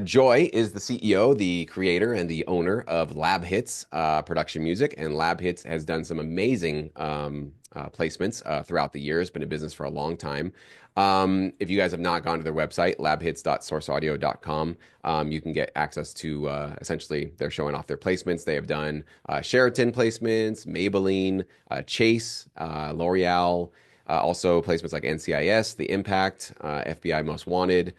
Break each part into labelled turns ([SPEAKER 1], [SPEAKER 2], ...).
[SPEAKER 1] Joy is the CEO, the creator, and the owner of LabHits Production Music, and LabHits has done some amazing placements throughout the years. Been in business for a long time. If you guys have not gone to their website, labhits.sourceaudio.com, you can get access to essentially they're showing off their placements. They have done Sheraton placements, Maybelline, Chase, L'Oreal. Also, placements like NCIS, The Impact, FBI Most Wanted,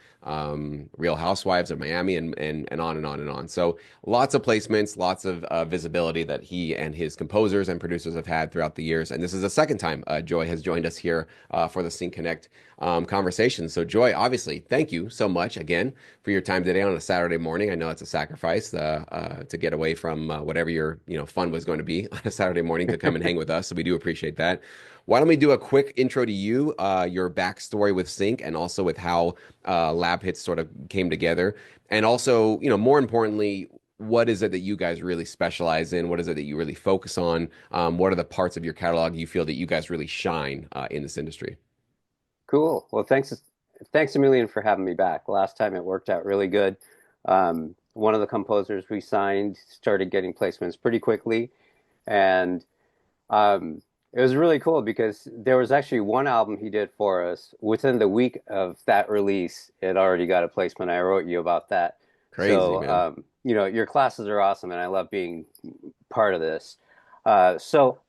[SPEAKER 1] Real Housewives of Miami, and on and on and on. So, lots of placements, lots of visibility that he and his composers and producers have had throughout the years. And this is the second time Joy has joined us here for the Sync Connect conversation. So, Joy, obviously, thank you so much again for your time today on a Saturday morning. I know it's a sacrifice to get away from whatever your fun was going to be on a Saturday morning to come and hang with us. So, we do appreciate that. Why don't we do a quick intro to you, your backstory with Sync, and also with how LabHits sort of came together, and also, more importantly, what is it that you guys really specialize in? What is it that you really focus on? What are the parts of your catalog you feel that you guys really shine in this industry?
[SPEAKER 2] Cool. Well, thanks a million for having me back. Last time it worked out really good. One of the composers we signed started getting placements pretty quickly, and it was really cool because there was actually one album he did for us. Within the week of that release, it already got a placement. I wrote you about that.
[SPEAKER 1] Crazy,
[SPEAKER 2] So,
[SPEAKER 1] man.
[SPEAKER 2] your classes are awesome, and I love being part of this. So,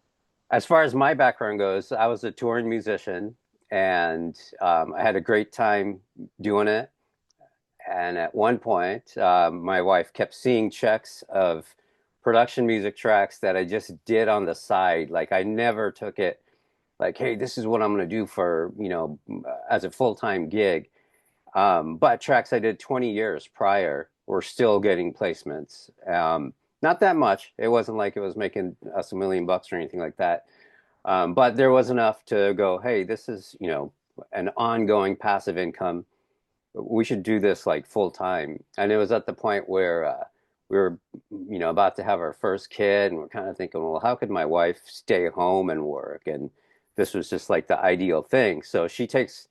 [SPEAKER 2] as far as my background goes, I was a touring musician, and I had a great time doing it. And at one point, my wife kept seeing checks of production music tracks that I just did on the side. Like I never took it like, hey, this is what I'm going to do for, as a full-time gig. But tracks I did 20 years prior were still getting placements. Not that much. It wasn't like it was making us $1 million or anything like that. But there was enough to go, hey, this is, an ongoing passive income. We should do this like full time. And it was at the point where we were, about to have our first kid, and we're kind of thinking, well, how could my wife stay home and work? And this was just like the ideal thing. So she takes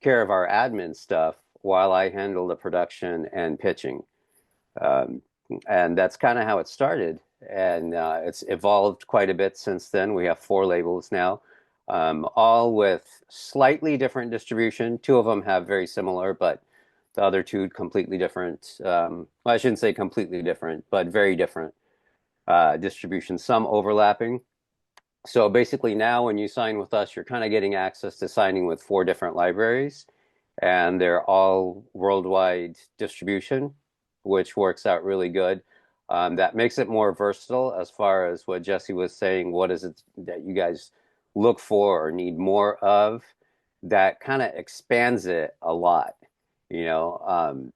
[SPEAKER 2] care of our admin stuff while I handle the production and pitching. Um, and that's kind of how it started. And it's evolved quite a bit since then. We have 4 labels now, all with slightly different distribution. Two of them have very similar, but the other two completely different. Well, I shouldn't say completely different, but very different distribution, some overlapping. So basically now when you sign with us, you're kind of getting access to signing with 4 different libraries, and they're all worldwide distribution, which works out really good. That makes it more versatile as far as what Jesse was saying. What is it that you guys look for or need more of? That kind of expands it a lot, you know.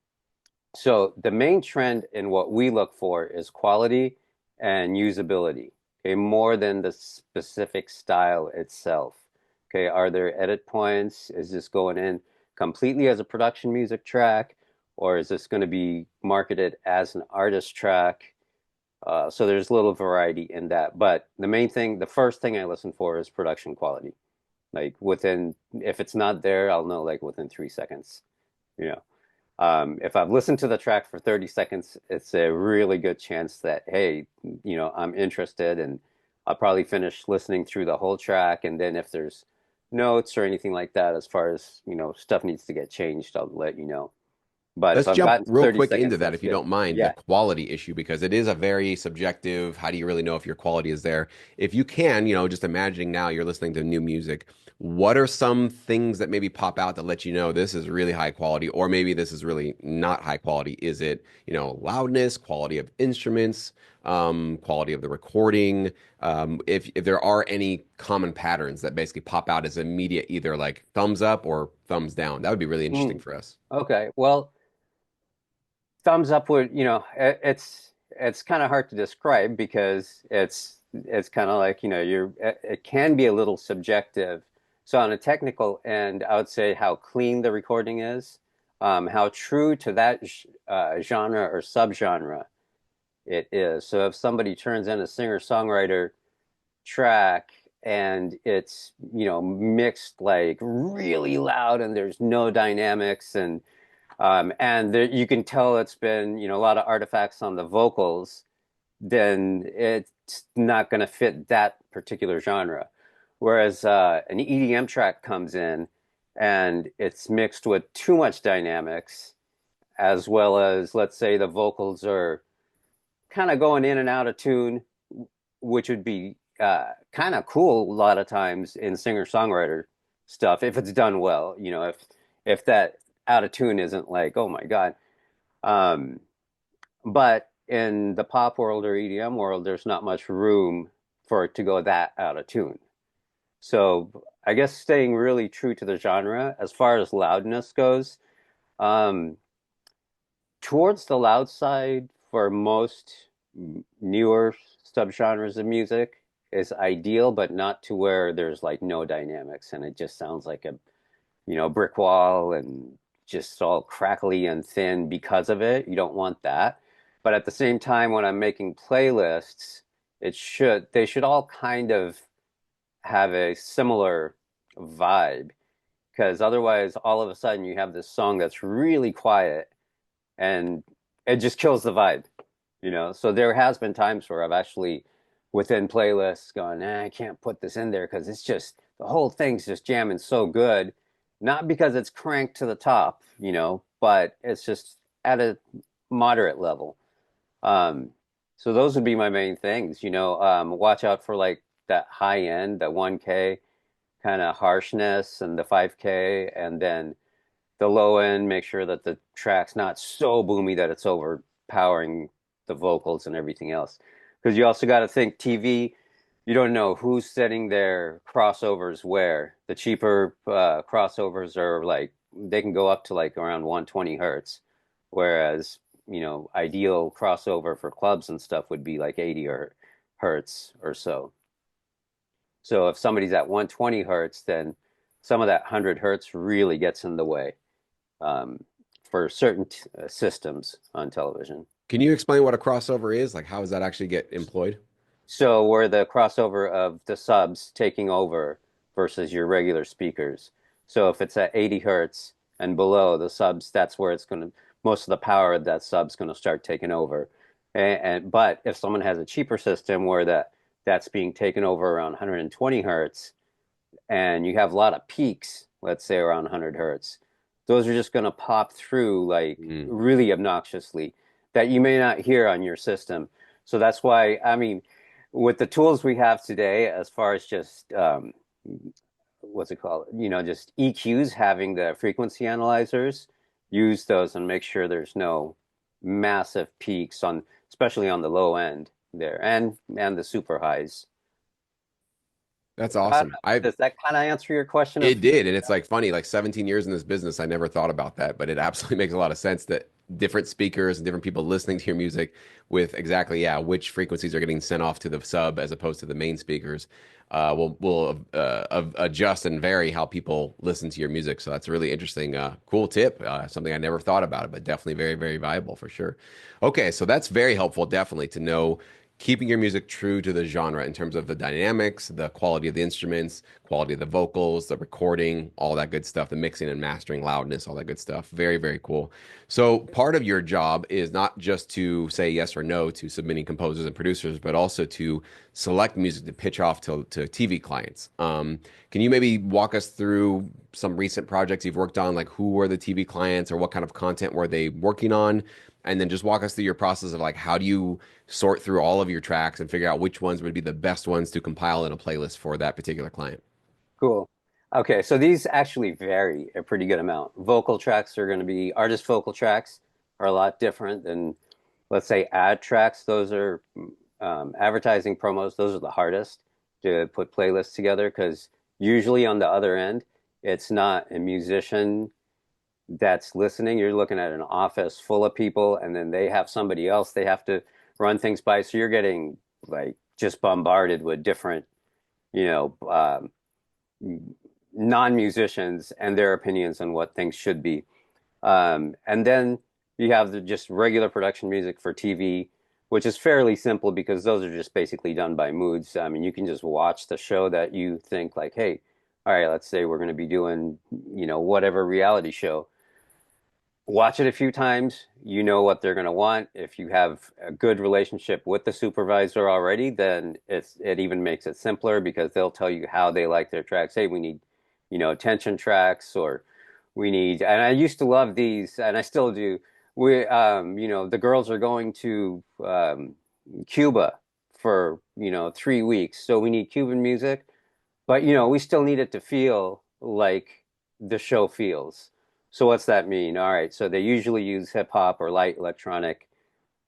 [SPEAKER 2] So the main trend in what we look for is quality and usability, okay, more than the specific style itself. Okay, are there edit points? Is this going in completely as a production music track, or is this going to be marketed as an artist track? So there's a little variety in that. But the main thing, the first thing I listen for is production quality. Like within, if it's not there, I'll know like within 3 seconds, you know. If I've listened to the track for 30 seconds, it's a really good chance that, hey, I'm interested, and I'll probably finish listening through the whole track. And then if there's notes or anything like that, as far as, stuff needs to get changed, I'll let you know. But if
[SPEAKER 1] Let's
[SPEAKER 2] I've
[SPEAKER 1] jump
[SPEAKER 2] gotten to
[SPEAKER 1] real
[SPEAKER 2] 30
[SPEAKER 1] quick into
[SPEAKER 2] seconds,
[SPEAKER 1] that,
[SPEAKER 2] that's
[SPEAKER 1] if you
[SPEAKER 2] good.
[SPEAKER 1] don't mind, the
[SPEAKER 2] Yeah.
[SPEAKER 1] quality issue, because it is a very subjective, how do you really know if your quality is there? If you can, just imagining now you're listening to new music, what are some things that maybe pop out that let you know this is really high quality, or maybe this is really not high quality? Is it, loudness, quality of instruments, quality of the recording? If there are any common patterns that basically pop out as immediate, either like thumbs up or thumbs down, that would be really interesting
[SPEAKER 2] Mm,
[SPEAKER 1] for us.
[SPEAKER 2] okay. Well, thumbs up would, it's kind of hard to describe because it's kind of like, it can be a little subjective. So on a technical end, I would say how clean the recording is, how true to that genre or subgenre it is. So if somebody turns in a singer-songwriter track and it's, mixed like really loud and there's no dynamics, and And there, you can tell it's been, a lot of artifacts on the vocals, then it's not going to fit that particular genre. Whereas an EDM track comes in and it's mixed with too much dynamics, as well as, let's say, the vocals are kind of going in and out of tune, which would be kind of cool a lot of times in singer-songwriter stuff if it's done well. If that out of tune isn't like, oh my God. Um, but in the pop world or EDM world, there's not much room for it to go that out of tune. So I guess staying really true to the genre as far as loudness goes, um, towards the loud side for most newer subgenres of music is ideal, but not to where there's like no dynamics and it just sounds like a brick wall and just all crackly and thin because of it. You don't want that. But at the same time, when I'm making playlists, they should all kind of have a similar vibe because otherwise, all of a sudden, you have this song that's really quiet and it just kills the vibe. So there has been times where I've actually within playlists gone, I can't put this in there because it's just the whole thing's just jamming so good, not because it's cranked to the top, but it's just at a moderate level. um so those would be my main things. Watch out for like that high end, that 1K kind of harshness, and the 5K, and then the low end, make sure that the track's not so boomy that it's overpowering the vocals and everything else. Because you also got to think TV, you don't know who's setting their crossovers where. The cheaper crossovers are like, they can go up to like around 120 hertz, whereas, ideal crossover for clubs and stuff would be like 80 or hertz or so. So if somebody's at 120 hertz, then some of that 100 hertz really gets in the way um, for certain systems on television.
[SPEAKER 1] Can you explain what a crossover is? Like, how does that actually get employed?
[SPEAKER 2] So where the crossover of the subs taking over versus your regular speakers. So if it's at 80 hertz and below the subs, that's where it's going to, most of the power of that sub's going to start taking over. But if someone has a cheaper system where that's being taken over around 120 hertz, and you have a lot of peaks, let's say around 100 hertz, those are just going to pop through like
[SPEAKER 1] Mm.
[SPEAKER 2] really obnoxiously that you may not hear on your system. So that's why, I mean, with the tools we have today, as far as just what's it called? Just EQs, having the frequency analyzers, use those and make sure there's no massive peaks on, especially on the low end there, and the super highs.
[SPEAKER 1] That's
[SPEAKER 2] So I don't
[SPEAKER 1] awesome.
[SPEAKER 2] know.
[SPEAKER 1] I
[SPEAKER 2] Does that kind of answer your question of?
[SPEAKER 1] It did, and it's like funny, like 17 years in this business, I never thought about that, but it absolutely makes a lot of sense that different speakers and different people listening to your music with exactly, yeah, which frequencies are getting sent off to the sub as opposed to the main speakers, will adjust and vary how people listen to your music. So that's a really interesting, cool tip. Something I never thought about it, but definitely very, very valuable for sure. Okay, so that's very helpful, definitely to know keeping your music true to the genre in terms of the dynamics, the quality of the instruments, quality of the vocals, the recording, all that good stuff, the mixing and mastering, loudness, all that good stuff. Very, very cool. So, part of your job is not just to say yes or no to submitting composers and producers, but also to select music to pitch off to TV clients. Can you maybe walk us through some recent projects you've worked on? Like, who were the TV clients or what kind of content were they working on? And then just walk us through your process of like, how do you sort through all of your tracks and figure out which ones would be the best ones to compile in a playlist for that particular client?
[SPEAKER 2] Cool. Okay, so these actually vary a pretty good amount. Vocal tracks are going to be artist vocal tracks are a lot different than, let's say, ad tracks. Those are advertising promos. Those are the hardest to put playlists together because usually on the other end, it's not a musician that's listening. You're looking at an office full of people, and then they have somebody else they have to run things by. So you're getting like just bombarded with different, you know, non-musicians and their opinions on what things should be. And then you have the just regular production music for TV, which is fairly simple because those are just basically done by moods. I mean, you can just watch the show that you think like, hey, all right, let's say we're going to be doing, whatever reality show. watch it a few times, you know what they're going to want. If you have a good relationship with the supervisor already, then it even makes it simpler because they'll tell you how they like their tracks. Hey, we need, tension tracks, or we need, and I used to love these, and I still do. The girls are going to Cuba for, 3 weeks, so we need Cuban music. But we still need it to feel like the show feels. So what's that mean? All right, so they usually use hip hop or light electronic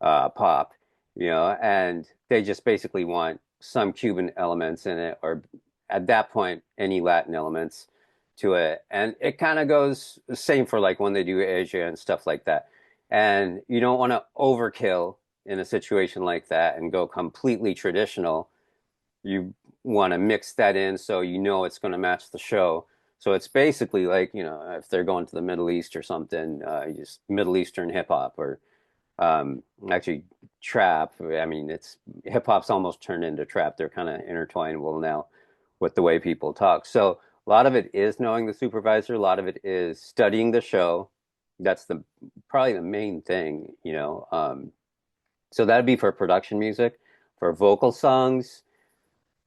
[SPEAKER 2] pop, and they just basically want some Cuban elements in it, or at that point, any Latin elements to it. And it kind of goes the same for like when they do Asia and stuff like that. And you don't want to overkill in a situation like that and go completely traditional. You want to mix that in so it's going to match the show. So it's basically like, if they're going to the Middle East or something, just Middle Eastern hip hop, or actually trap. I mean, it's hip hop's almost turned into trap. They're kind of intertwinable now with the way people talk. So a lot of it is knowing the supervisor. A lot of it is studying the show. That's probably the main thing. So that'd be for production music. For vocal songs,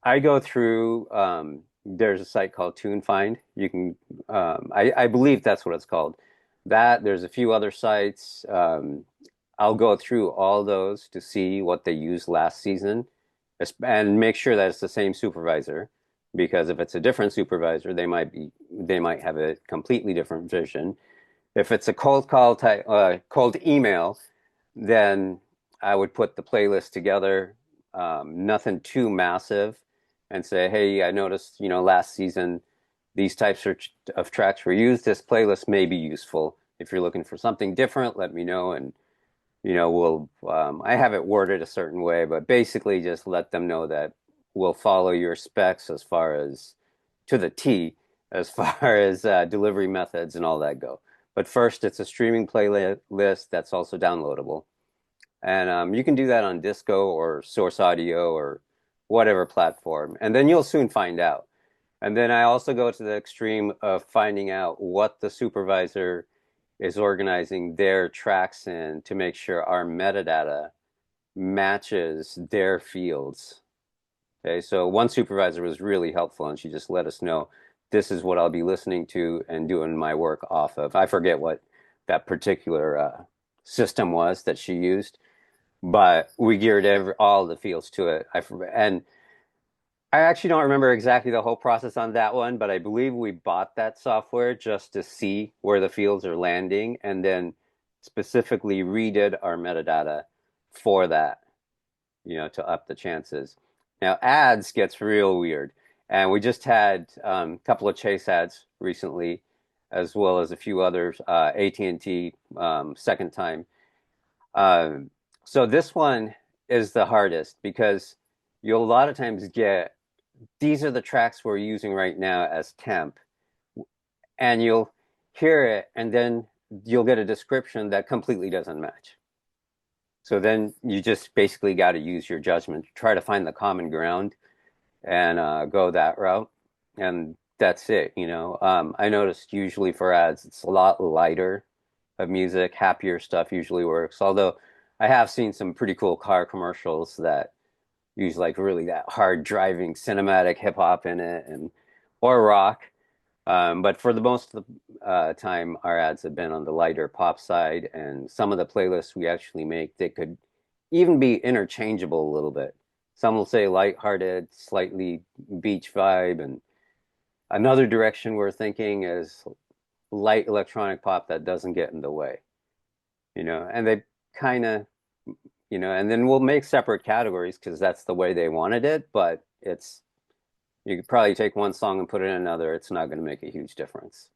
[SPEAKER 2] I go through, there's a site called TuneFind. You can, I believe that's what it's called. There's a few other sites. I'll go through all those to see what they used last season and make sure that it's the same supervisor. Because if it's a different supervisor, they might have a completely different vision. If it's a cold call type, cold email, then I would put the playlist together, nothing too massive, and say, hey, I noticed, last season these types of tracks were used. This playlist may be useful. If you're looking for something different, let me know, and I have it worded a certain way, but basically just let them know that we'll follow your specs as far as to the T, as far as delivery methods and all that go. But first, it's a streaming playlist that's also downloadable. And you can do that on Disco or Source Audio or whatever platform. And then you'll soon find out. And then I also go to the extreme of finding out what the supervisor is organizing their tracks in to make sure our metadata matches their fields. Okay, so one supervisor was really helpful and she just let us know this is what I'll be listening to and doing my work off of. I forget what that particular system was that she used, but we geared all the fields to it. And I actually don't remember exactly the whole process on that one, but I believe we bought that software just to see where the fields are landing and then specifically redid our metadata for that, to up the chances. Now, ads gets real weird. And we just had a couple of Chase ads recently, as well as a few others, AT&T second time. Um, so this one is the hardest because you'll a lot of times get these are the tracks we're using right now as temp, and you'll hear it, and then you'll get a description that completely doesn't match. So then you just basically got to use your judgment, try to find the common ground, and go that route. And that's it. I noticed usually for ads, it's a lot lighter of music, happier stuff usually works. Although I have seen some pretty cool car commercials that use like really that hard driving cinematic hip hop in it and or rock. But for the most of the time, our ads have been on the lighter pop side, and some of the playlists we actually make, they could even be interchangeable a little bit. Some will say lighthearted, slightly beach vibe, and another direction we're thinking is light electronic pop that doesn't get in the way. And they kind of, and then we'll make separate categories because that's the way they wanted it, but you could probably take one song and put it in another. It's not going to make a huge difference.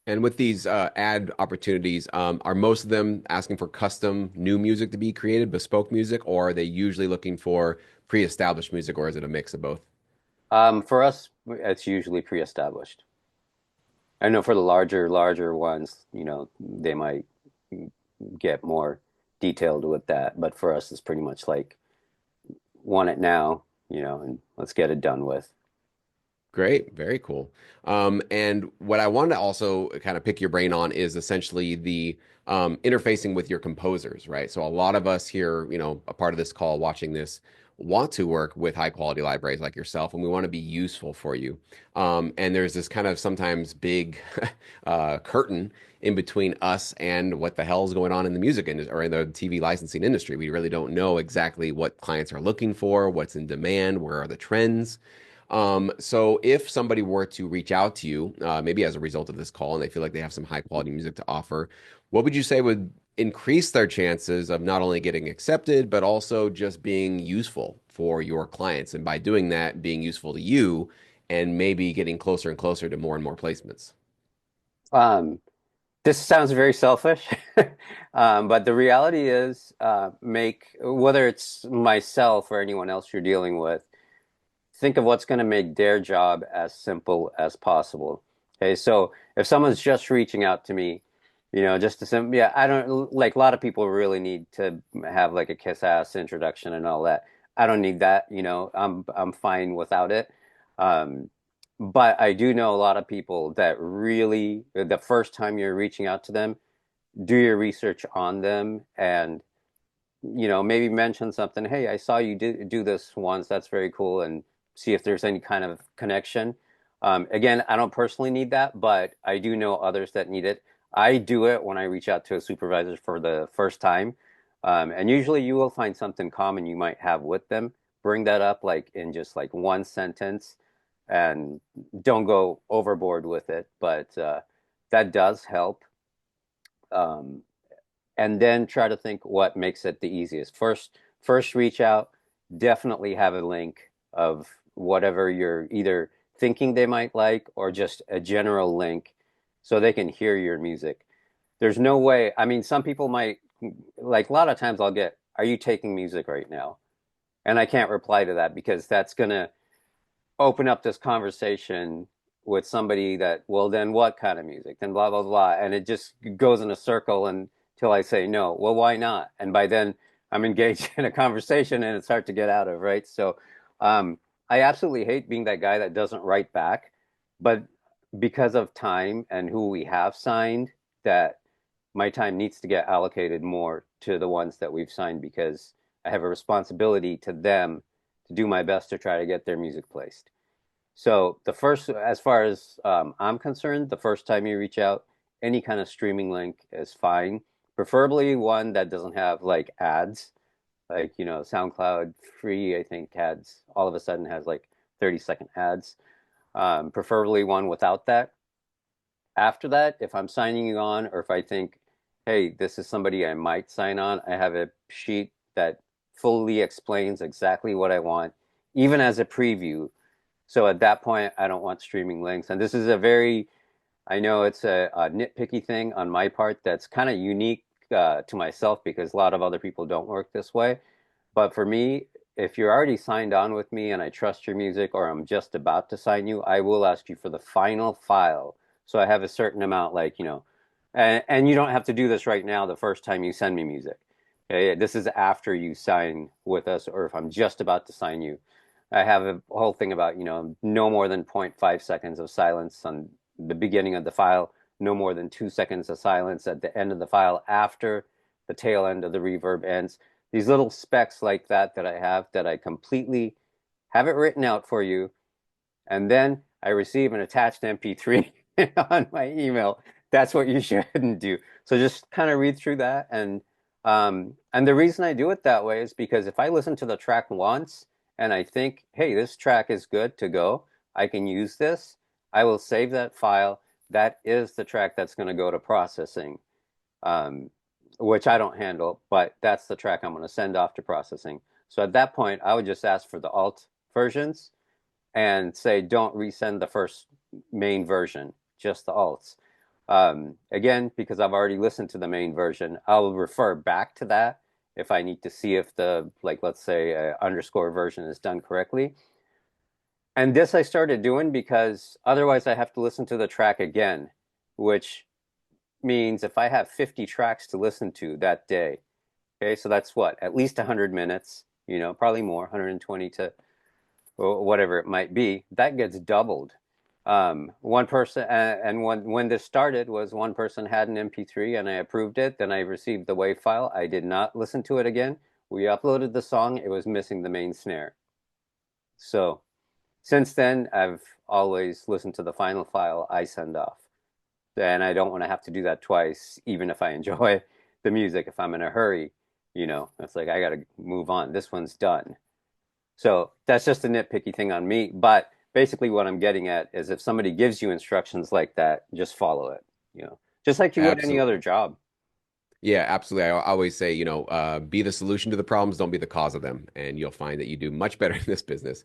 [SPEAKER 1] And with these ad opportunities, are most of them asking for custom new music to be created, bespoke music, or are they usually looking for pre-established music, or is it a mix of both?
[SPEAKER 2] For us, it's usually pre-established. I know for the larger ones, they might get more detailed with that, but for us, it's pretty much like want it now, and let's get it done with.
[SPEAKER 1] Great, very cool. And what I wanted to also kind of pick your brain on is essentially the interfacing with your composers, right? So a lot of us here, a part of this call, watching this, want to work with high quality libraries like yourself, and we want to be useful for you. And there's this kind of sometimes big curtain in between us and what the hell is going on in the music industry or in the TV licensing industry. We really don't know exactly what clients are looking for, what's in demand, where are the trends. So if somebody were to reach out to you, maybe as a result of this call, and they feel like they have some high quality music to offer, what would you say would increase their chances of not only getting accepted, but also just being useful for your clients? And by doing that, being useful to you and maybe getting closer and closer to more and more placements.
[SPEAKER 2] Um, this sounds very selfish, but the reality is, make whether it's myself or anyone else you're dealing with, think of what's going to make their job as simple as possible. Okay, so if someone's just reaching out to me, just to yeah, I don't like a lot of people really need to have like a kiss ass introduction and all that. I don't need that, I'm fine without it. Um, but I do know a lot of people that really, the first time you're reaching out to them, do your research on them and maybe mention something. Hey, I saw you do this once. That's very cool. And see if there's any kind of connection. Again, I don't personally need that, but I do know others that need it. I do it when I reach out to a supervisor for the first time. And usually you will find something common you might have with them. Bring that up like in just like one sentence and don't go overboard with it. But that does help. Um, and then try to think what makes it the easiest. First reach out, definitely have a link of whatever you're either thinking they might like or just a general link so they can hear your music. There's no way, I mean, some people might, like a lot of times I'll get, are you taking music right now? And I can't reply to that because that's going to open up this conversation with somebody that, well, then what kind of music? Then blah, blah, blah. And it just goes in a circle until I say no. Well, why not? And by then I'm engaged in a conversation and it's hard to get out of, right? So I absolutely hate being that guy that doesn't write back. But because of time and who we have signed, that my time needs to get allocated more to the ones that we've signed because I have a responsibility to them to do my best to try to get their music placed. So the first, as far as I'm concerned, the first time you reach out, any kind of streaming link is fine. Preferably one that doesn't have like ads, like SoundCloud free. I think ads all of a sudden has like 30-second ads. Preferably one without that. After that, if I'm signing you on, or if I think, hey, this is somebody I might sign on, I have a sheet that fully explains exactly what I want, even as a preview so at that point, I don't want streaming links. And this is I know it's a nitpicky thing on my part that's kind of unique to myself because a lot of other people don't work this way. But for me, if you're already signed on with me and I trust your music or I'm just about to sign you, I will ask you for the final file. So I have a certain amount, like, and you don't have to do this right now the first time you send me music. Okay, this is after you sign with us or if I'm just about to sign you. I have a whole thing about, no more than zero point 0.5 seconds of silence on the beginning of the file, no more than 2 seconds of silence at the end of the file after the tail end of the reverb ends. These little specs like that I have that I completely have it written out for you. And then I receive an attached MP3 on my email. That's what you shouldn't do. So just kind of read through that. And the reason I do it that way is because if I listen to the track once and I think, hey, this track is good to go, I can use this, I will save that file. That is the track that's going to go to processing, um, which I don't handle, but that's the track I'm going to send off to processing. So at that point, I would just ask for the alt versions and say, don't resend the first main version, just the alts. Again, because I've already listened to the main version, I'll refer back to that if I need to see if the, like, let's say, underscore version is done correctly. And this I started doing because otherwise I have to listen to the track again, which means if I have 50 tracks to listen to that day, okay, so that's what, at least 100 minutes, probably more, 120 to or whatever it might be, that gets doubled. One person, and when this started, was one person had an MP3 and I approved it. Then I received the WAV file. I did not listen to it again. We uploaded the song. It was missing the main snare. So since then, I've always listened to the final file I send off. And I don't want to have to do that twice, even if I enjoy the music. If I'm in a hurry, it's like I got to move on. This one's done. So that's just a nitpicky thing on me. But basically, what I'm getting at is if somebody gives you instructions like that, just follow it, just like you would any other
[SPEAKER 1] Absolutely.
[SPEAKER 2] job.
[SPEAKER 1] Yeah, absolutely. I always say, be the solution to the problems, don't be the cause of them, and you'll find that you do much better in this business.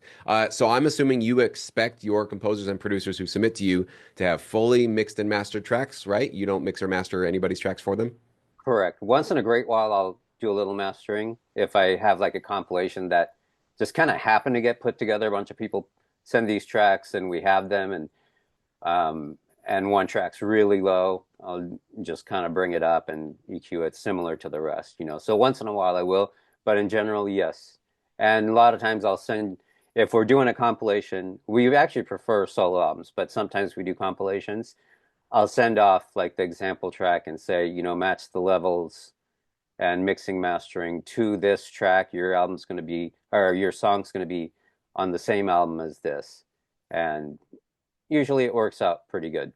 [SPEAKER 1] So I'm assuming you expect your composers and producers who submit to you to have fully mixed and mastered tracks, right? You don't mix or master anybody's tracks for them?
[SPEAKER 2] Correct. Once in a great while, I'll do a little mastering if I have like a compilation that just kind of happened to get put together. A bunch of people send these tracks and we have them, and one track's really low. I'll just kind of bring it up and EQ it similar to the rest. So once in a while I will, but in general, yes. And a lot of times I'll send, if we're doing a compilation, we actually prefer solo albums, but sometimes we do compilations. I'll send off like the example track and say, match the levels and mixing mastering to this track. Your album's going to be, or your song's going to be on the same album as this. And usually it works out pretty good.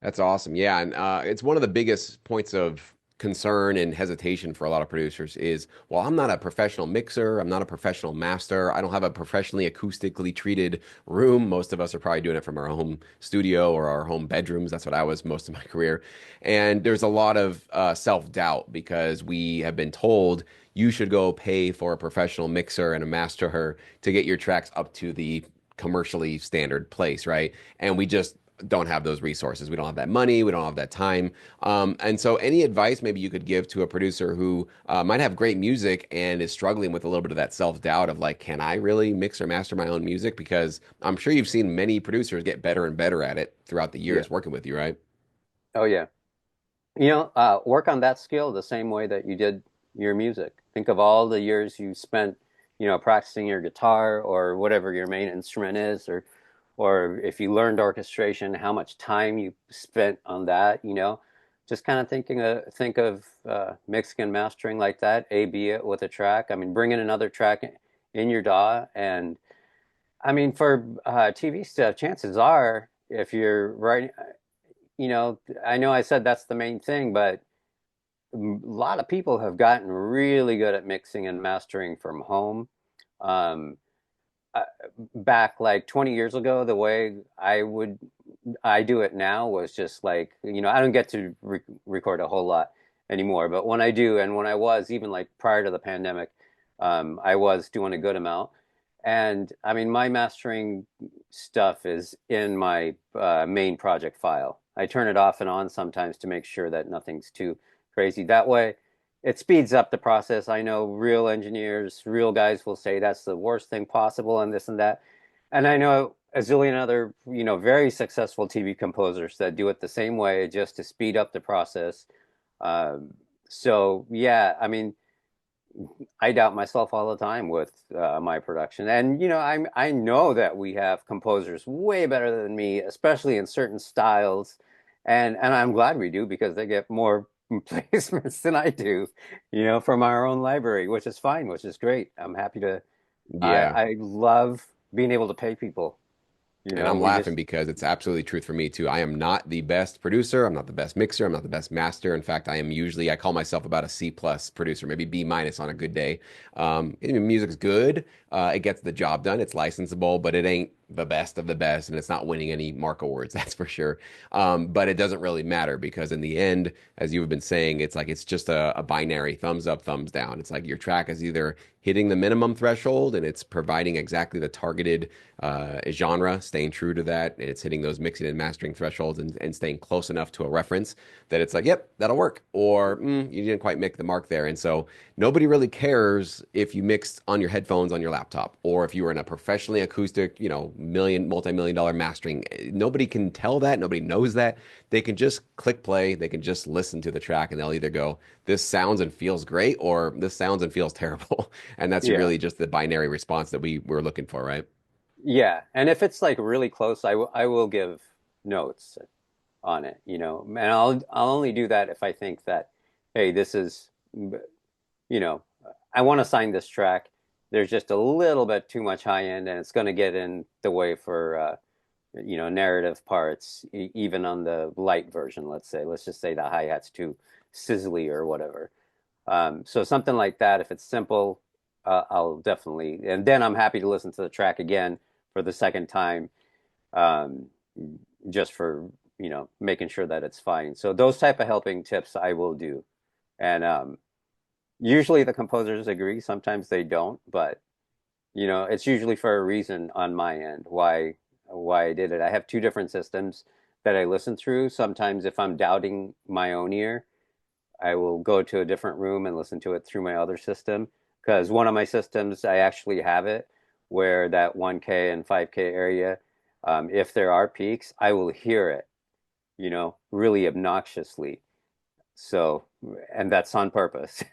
[SPEAKER 1] That's awesome. Yeah, and it's one of the biggest points of concern and hesitation for a lot of producers is, well, I'm not a professional mixer, I'm not a professional master, I don't have a professionally acoustically treated room. Most of us are probably doing it from our home studio or our home bedrooms. That's what I was most of my career. And there's a lot of self-doubt because we have been told you should go pay for a professional mixer and a masterer to get your tracks up to the commercially standard place, right? And we just don't have those resources. We don't have that money. We don't have that time. And so, any advice maybe you could give to a producer who might have great music and is struggling with a little bit of that self-doubt of like, can I really mix or master my own music? Because I'm sure you've seen many producers get better and better at it throughout the
[SPEAKER 2] Yeah.
[SPEAKER 1] years working with you, right?
[SPEAKER 2] Oh, yeah. Work on that skill the same way that you did your music. Think of all the years you spent, practicing your guitar or whatever your main instrument is, or if you learned orchestration, how much time you spent on that. Just kind of think of mixing and mastering like that, A/B it with a track. I mean, bring in another track in your DAW, and I mean, for TV stuff, chances are, if you're writing, I know I said that's the main thing, but a lot of people have gotten really good at mixing and mastering from home. Um, uh, Back like 20 years ago, the way I do it now was just like, I don't get to record a whole lot anymore, but when I do, and when I was even like prior to the pandemic, I was doing a good amount. And I mean, my mastering stuff is in my main project file. I turn it off and on sometimes to make sure that nothing's too crazy. That way, it speeds up the process. I know real engineers, real guys will say that's the worst thing possible and this and that. And I know a zillion other, very successful TV composers that do it the same way just to speed up the process. Um, so yeah, I mean, I doubt myself all the time with my production. And I know that we have composers way better than me, especially in certain styles. And I'm glad we do because they get more placements than I do, from our own library, which is fine, which is great. I'm happy to
[SPEAKER 1] Yeah.
[SPEAKER 2] I love being able to pay people.
[SPEAKER 1] And I'm
[SPEAKER 2] We
[SPEAKER 1] laughing
[SPEAKER 2] just
[SPEAKER 1] because it's absolutely truth for me too. I am not the best producer. I'm not the best mixer. I'm not the best master. In fact, I call myself about a C plus producer, maybe B minus on a good day. Music's good. It gets the job done. It's licensable, but it ain't the best of the best, and it's not winning any Mark awards, that's for sure. But it doesn't really matter because in the end, as you've been saying, it's like it's just a binary thumbs up, thumbs down. It's like your track is either hitting the minimum threshold and it's providing exactly the targeted genre, staying true to that, and it's hitting those mixing and mastering thresholds and staying close enough to a reference that it's like, yep, that'll work, or you didn't quite make the mark there. And so nobody really cares if you mixed on your headphones on your laptop, or if you were in a professionally acoustic, multi-million dollar mastering. Nobody can tell that. Nobody knows that. They can just click play. They can just listen to the track and they'll either go, this sounds and feels great, or this sounds and feels terrible. And that's
[SPEAKER 2] Yeah.
[SPEAKER 1] really just the binary response that we're looking for, right?
[SPEAKER 2] Yeah. And if it's like really close, I will give notes on it, and I'll only do that if I think that, hey, this is, you know, I want to sign this track. There's just a little bit too much high end, and it's going to get in the way for narrative parts, even on the light version. Let's say, let's just say the hi hat's too sizzly or whatever. So something like that, if it's simple, I'll definitely, and then I'm happy to listen to the track again for the second time, um, just for making sure that it's fine. So those type of helping tips I will do, and usually the composers agree. Sometimes they don't, but it's usually for a reason on my end why I did it. I have two different systems that I listen through. Sometimes if I'm doubting my own ear, I will go to a different room and listen to it through my other system. Because one of my systems, I actually have it where that 1K and 5K area, if there are peaks, I will hear it, really obnoxiously. So, and that's on purpose.